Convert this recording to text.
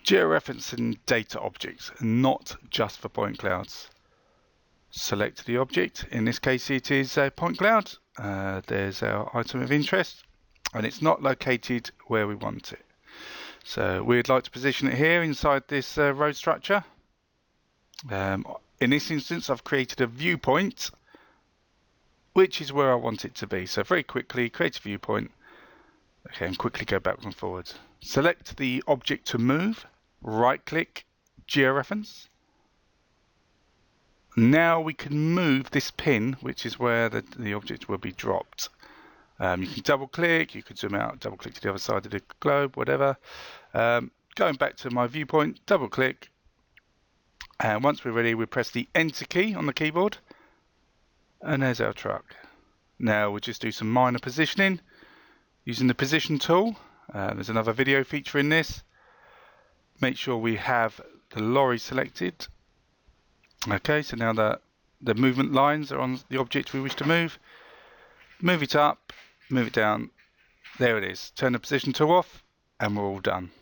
Georeferencing data objects, not just for point clouds. Select the object. In this case, it is a point cloud. There's our item of interest, and it's not located where we want it. So we'd like to position it here inside this road structure. In this instance, I've created a viewpoint, which is where I want it to be. So very quickly, create a viewpoint. Okay, and quickly go back and forward. Select the object to move. Right-click, Georeference. Now we can move this pin, which is where the object will be dropped. You can double-click, you could zoom out, double-click to the other side of the globe, whatever. Going back to my viewpoint, double-click. And once we're ready, we press the Enter key on the keyboard. And there's our truck. Now we'll just do some minor positioning using the position tool. There's another video feature in this. Make sure we have the lorry selected. Okay, so now the movement lines are on the object we wish to move. Move it up, move it down. There it is. Turn the position tool off, and we're all done.